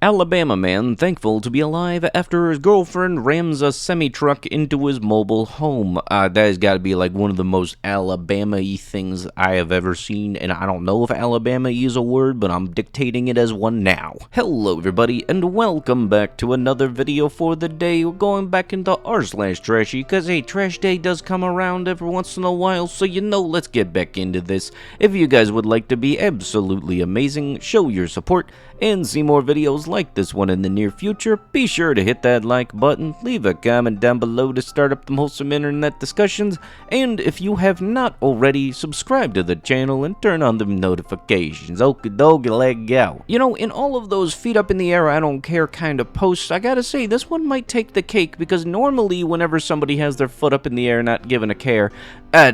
Alabama man thankful to be alive after his girlfriend rams a semi-truck into his mobile home. That has got to be like one of the most Alabama-y things I have ever seen, and I don't know if Alabama-y is a word, but I'm dictating it as one now. Hello everybody, and welcome back to another video for the day. We're going back into r/Trashy, because hey, Trash Day does come around every once in a while, so you know, let's get back into this. If you guys would like to be absolutely amazing, show your support, and see more videos like this one in the near future, be sure to hit that like button, leave a comment down below to start up some wholesome internet discussions, and if you have not already, subscribe to the channel and turn on the notifications. Okie dokie, let go. You know, in all of those feet up in the air, I don't care kind of posts, I gotta say, this one might take the cake, because normally whenever somebody has their foot up in the air not giving a care,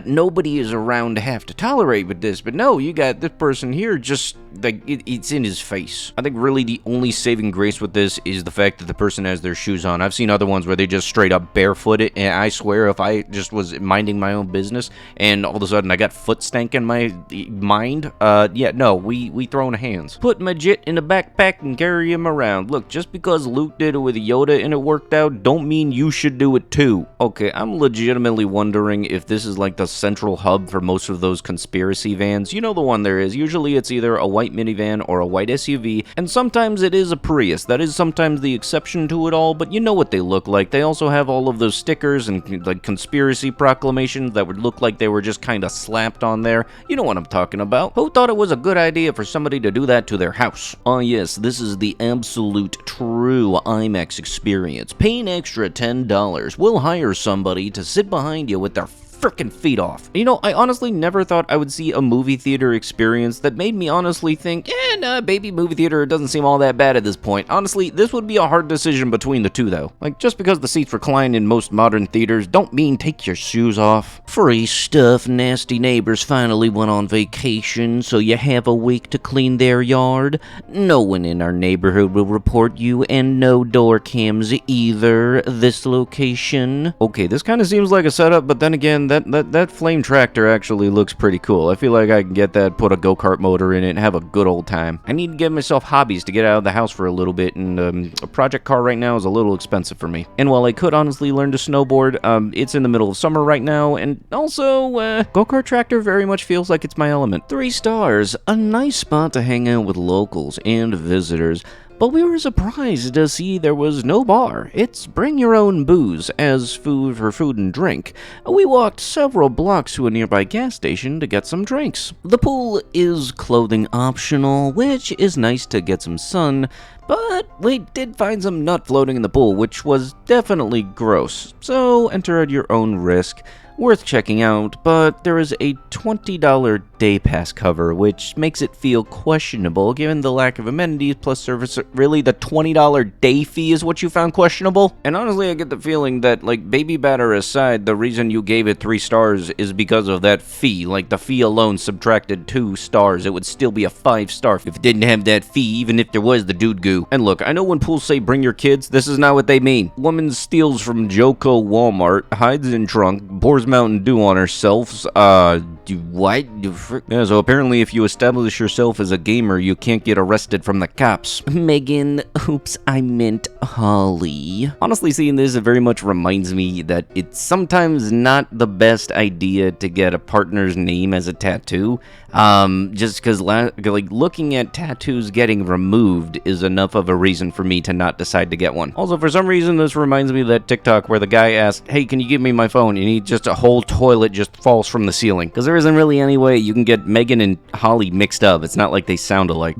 nobody is around to have to tolerate with this, but no, you got this person here just, like, it's in his face. I think really the only saving grace with this is the fact that the person has their shoes on. I've seen other ones where they just straight up barefooted, and I swear if I just was minding my own business and all of a sudden I got foot stank in my mind, yeah, no, we throwing hands. Put my jit in a backpack and carry him around. Look, just because Luke did it with Yoda and it worked out, don't mean you should do it too. Okay, I'm legitimately wondering if this is like the central hub for most of those conspiracy vans. You know the one there is. Usually it's either a white minivan or a white SUV, and sometimes it is a Prius. That is sometimes the exception to it all, but you know what they look like. They also have all of those stickers and like conspiracy proclamations that would look like they were just kind of slapped on there. You know what I'm talking about. Who thought it was a good idea for somebody to do that to their house? Oh yes, this is the absolute true IMAX experience. Pay an extra $10. We'll hire somebody to sit behind you with their frickin' feet off. You know, I honestly never thought I would see a movie theater experience that made me honestly think, nah, baby, movie theater doesn't seem all that bad at this point. Honestly, this would be a hard decision between the two, though. Like, just because the seats recline in most modern theaters don't mean take your shoes off. Free stuff, nasty neighbors finally went on vacation, so you have a week to clean their yard. No one in our neighborhood will report you, and no door cams either. This location. Okay, this kind of seems like a setup, but then again, that flame tractor actually looks pretty cool. I feel like I can get that, put a go-kart motor in it, and have a good old time. I need to give myself hobbies to get out of the house for a little bit, and a project car right now is a little expensive for me. And while I could honestly learn to snowboard, it's in the middle of summer right now, and also, go-kart tractor very much feels like it's my element. 3 stars, a nice spot to hang out with locals and visitors. But we were surprised to see there was no bar. It's bring your own booze as food for food and drink. We walked several blocks to a nearby gas station to get some drinks. The pool is clothing optional, which is nice to get some sun, but we did find some nut floating in the pool, which was definitely gross. So enter at your own risk. Worth checking out, but there is a $20 day pass cover, which makes it feel questionable given the lack of amenities plus service. Really, the $20 day fee is what you found questionable? And honestly, I get the feeling that, like, baby batter aside, the reason you gave it 3 stars is because of that fee. Like, the fee alone subtracted 2 stars. It would still be a 5-star if it didn't have that fee, even if there was the dude goo. And look, I know when pools say bring your kids, this is not what they mean. Woman steals from Joko Walmart, hides in trunk, pours Mountain Dew on herself. What? Yeah, so apparently if you establish yourself as a gamer, you can't get arrested from the cops. Megan, oops, I meant Holly. Honestly, seeing this, it very much reminds me that it's sometimes not the best idea to get a partner's name as a tattoo. Just because, like, looking at tattoos getting removed is enough of a reason for me to not decide to get one. Also, for some reason, this reminds me of that TikTok where the guy asked, hey, can you give me my phone? And he just, a whole toilet just falls from the ceiling. Because there isn't really any way you can get Megan and Holly mixed up. It's not like they sound alike.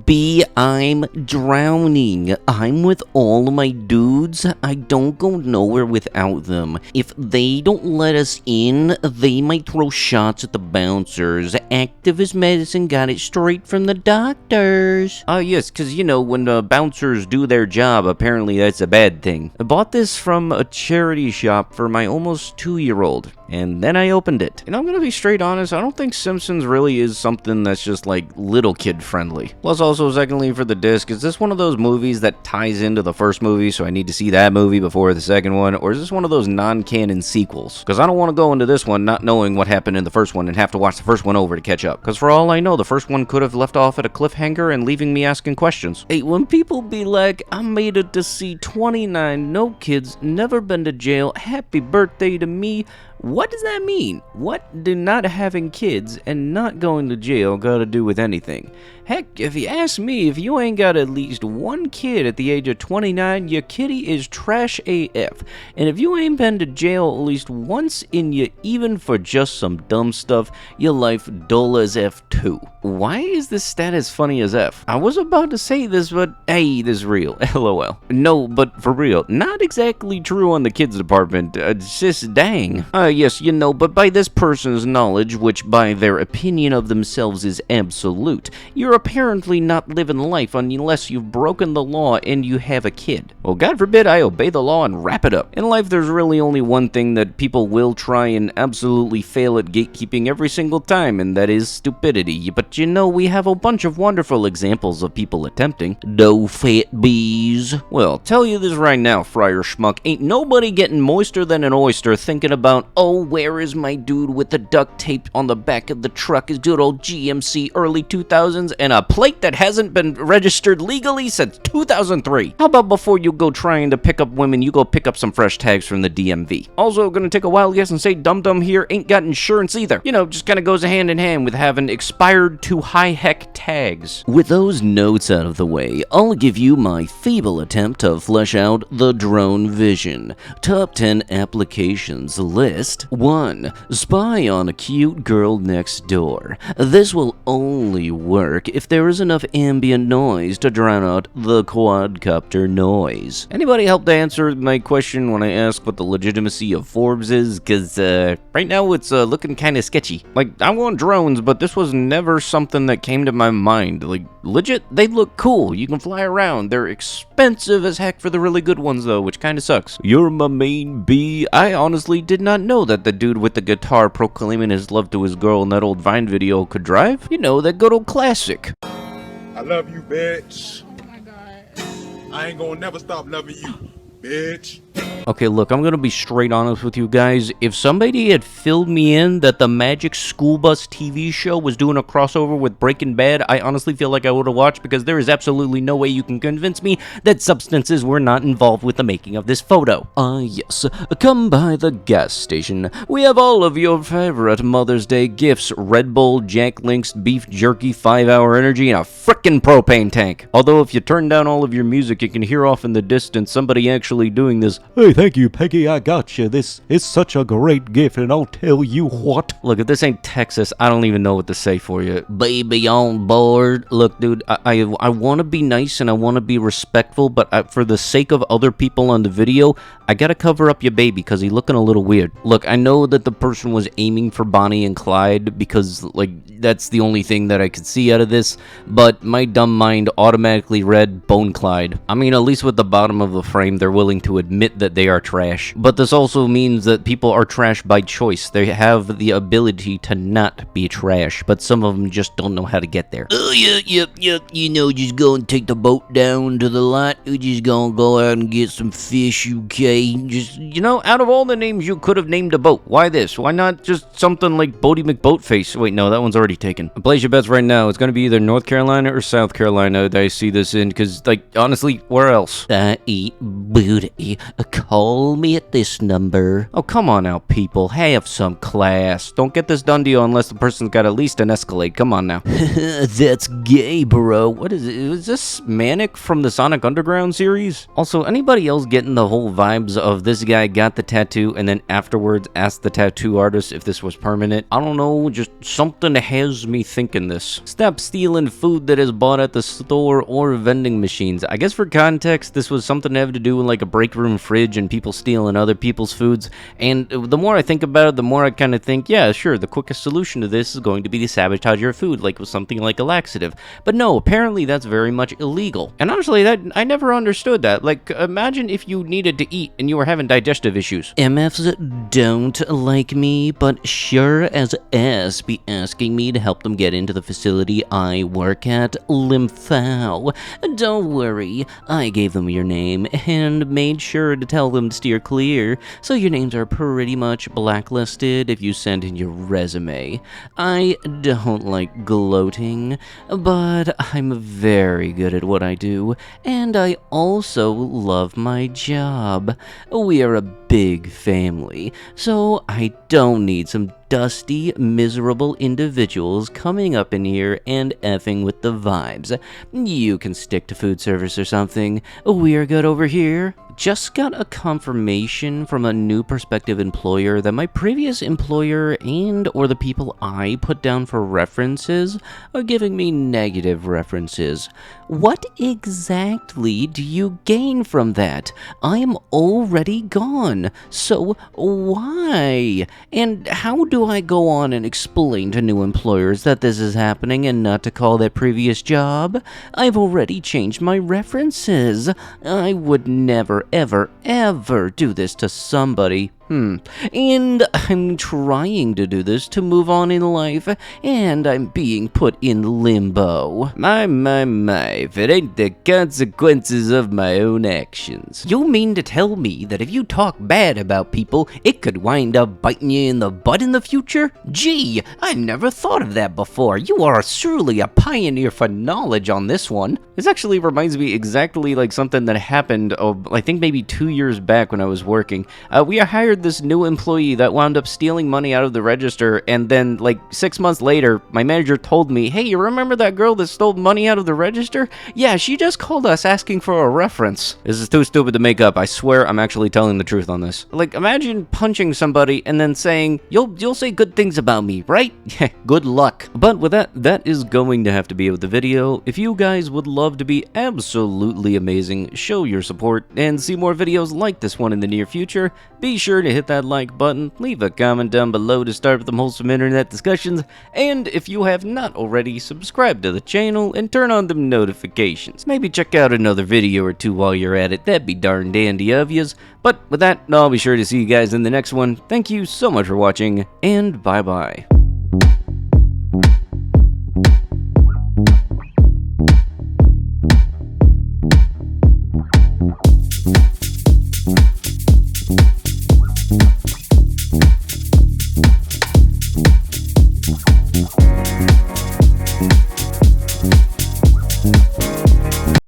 I'm drowning. I'm with all my dudes. I don't go nowhere without them. If they don't let us in, they might throw shots at the bouncers. Activist medicine got it straight from the doctors. Yes, because, you know, when the bouncers do their job, apparently that's a bad thing. I bought this from a charity shop for my almost 2-year-old. and then I opened it. And I'm gonna be straight honest, I don't think Simpsons really is something that's just like little kid friendly. Plus also, secondly, for the disc, is this one of those movies that ties into the first movie, so I need to see that movie before the second one, or is this one of those non-canon sequels? Because I don't want to go into this one not knowing what happened in the first one and have to watch the first one over to catch up. Because for all I know, the first one could have left off at a cliffhanger and leaving me asking questions. Hey, when people be like, I made it to see 29, no kids, never been to jail, happy birthday to me, what does that mean? What do not having kids and not going to jail got to do with anything? Heck, if you ask me, if you ain't got at least one kid at the age of 29, your kitty is trash AF. And if you ain't been to jail at least once in your, even for just some dumb stuff, your life dull as F too. Why is this stat as funny as F? I was about to say this, but hey, this is real. LOL. No, but for real, not exactly true on the kids department. Just dang. Yes, you know, but by this person's knowledge, which by their opinion of themselves is absolute, you're apparently not living life unless you've broken the law and you have a kid. Well, God forbid I obey the law and wrap it up. In life, there's really only one thing that people will try and absolutely fail at gatekeeping every single time, and that is stupidity. But you know, we have a bunch of wonderful examples of people attempting. No fat bees. Well, tell you this right now, Friar Schmuck, ain't nobody getting moister than an oyster thinking about, oh, where is my dude with the duct tape on the back of the truck, his good old GMC early 2000s, and a plate that hasn't been registered legally since 2003. How about before you go trying to pick up women, you go pick up some fresh tags from the DMV. Also, gonna take a wild guess and say TimTamTom here ain't got insurance either. You know, just kinda goes hand in hand with having expired to high heck tags. With those notes out of the way, I'll give you my feeble attempt to flesh out the drone vision. Top 10 applications list. 1. Spy on a cute girl next door. This will only work if there is enough ambient noise to drown out the quadcopter noise. Anybody help to answer my question when I ask what the legitimacy of Forbes is? Cause right now it's looking kinda sketchy. Like, I want drones, but this was never something that came to my mind. Like, legit, they look cool. You can fly around. They're expensive as heck for the really good ones though, which kinda sucks. You're my main bee. I honestly did not know that the dude with the guitar proclaiming his love to his girl in that old Vine video could drive. You know, that good old classic. I love you, bitch. Oh my God. I ain't gonna never stop loving you, bitch. Okay, look, I'm gonna be straight honest with you guys. If somebody had filled me in that the Magic School Bus TV show was doing a crossover with Breaking Bad, I honestly feel like I would have watched, because there is absolutely no way you can convince me that substances were not involved with the making of this photo. Yes, come by the gas station. We have all of your favorite Mother's Day gifts: Red Bull, Jack Link's beef jerky, 5-hour energy, and a frickin' propane tank. Although if you turn down all of your music, you can hear off in the distance somebody actually doing this. Hey, thank you, Peggy, I got you. This is such a great gift, and I'll tell you what. Look, if this ain't Texas, I don't even know what to say for you. Baby on board. Look, dude, I want to be nice and I want to be respectful, but for the sake of other people on the video, I gotta cover up your baby because he's looking a little weird. Look, I know that the person was aiming for Bonnie and Clyde because, like, that's the only thing that I could see out of this, but my dumb mind automatically read Bone Clyde. I mean, at least with the bottom of the frame, they're willing to admit that they are trash. But this also means that people are trash by choice. They have the ability to not be trash, but some of them just don't know how to get there. Oh, yep, you know, just go and take the boat down to the lot. We're just gonna go out and get some fish, okay? Just, you know, out of all the names you could have named a boat, why this? Why not just something like Bodie McBoatface? Wait, no, that one's already taken. Place your bets right now. It's gonna be either North Carolina or South Carolina that I see this in, because, like, honestly, where else? I eat booty. Call me at this number. Oh, come on now, people. Have some class. Don't get this done to you unless the person's got at least an Escalade. Come on now. That's gay, bro. What is it? Is this Manic from the Sonic Underground series? Also, anybody else getting the whole vibes of this guy got the tattoo and then afterwards asked the tattoo artist if this was permanent? I don't know, just something has me thinking this. Stop stealing food that is bought at the store or vending machines. I guess for context, this was something to have to do doing like a break room fridge and people stealing other people's foods. And the more I think about it, the more I kind of think, yeah, sure, the quickest solution to this is going to be to sabotage your food, like with something like a laxative. But no, apparently that's very much illegal. And honestly, that I never understood that. Like, imagine if you needed to eat and you were having digestive issues. MFs don't like me, but sure as S be asking me to help them get into the facility I work at, Lymphao. Don't worry, I gave them your name and made sure to tell them to steer clear, so your names are pretty much blacklisted if you send in your resume. I don't like gloating, but I'm very good at what I do, and I also love my job. We are a big family, so I don't need some dusty, miserable individuals coming up in here and effing with the vibes. You can stick to food service or something. We're good over here. Just got a confirmation from a new prospective employer that my previous employer and or the people I put down for references are giving me negative references. What exactly do you gain from that? I am already gone, so why? And how do I go on and explain to new employers that this is happening and not to call that previous job? I've already changed my references. I would never, ever do this to somebody. And I'm trying to do this to move on in life, and I'm being put in limbo. My, if it ain't the consequences of my own actions. You mean to tell me that if you talk bad about people, it could wind up biting you in the butt in the future? Gee, I never thought of that before. You are truly a pioneer for knowledge on this one. This actually reminds me exactly like something that happened, I think maybe 2 years back when I was working. We hired this new employee that wound up stealing money out of the register, and then like 6 months later, my manager told me, hey, you remember that girl that stole money out of the register? Yeah, she just called us asking for a reference. This is too stupid to make up. I swear I'm actually telling the truth on this. Like, imagine punching somebody and then saying, you'll say good things about me, right? Yeah, good luck. But with that is going to have to be with the video. If you guys would love to be absolutely amazing, show your support, and see more videos like this one in the near future, be sure to hit that like button, leave a comment down below to start with some wholesome internet discussions, and if you have not already, subscribe to the channel and turn on them notifications. Maybe check out another video or two while you're at it, that'd be darn dandy of yous. But with that, I'll be sure to see you guys in the next one. Thank you so much for watching, and bye-bye.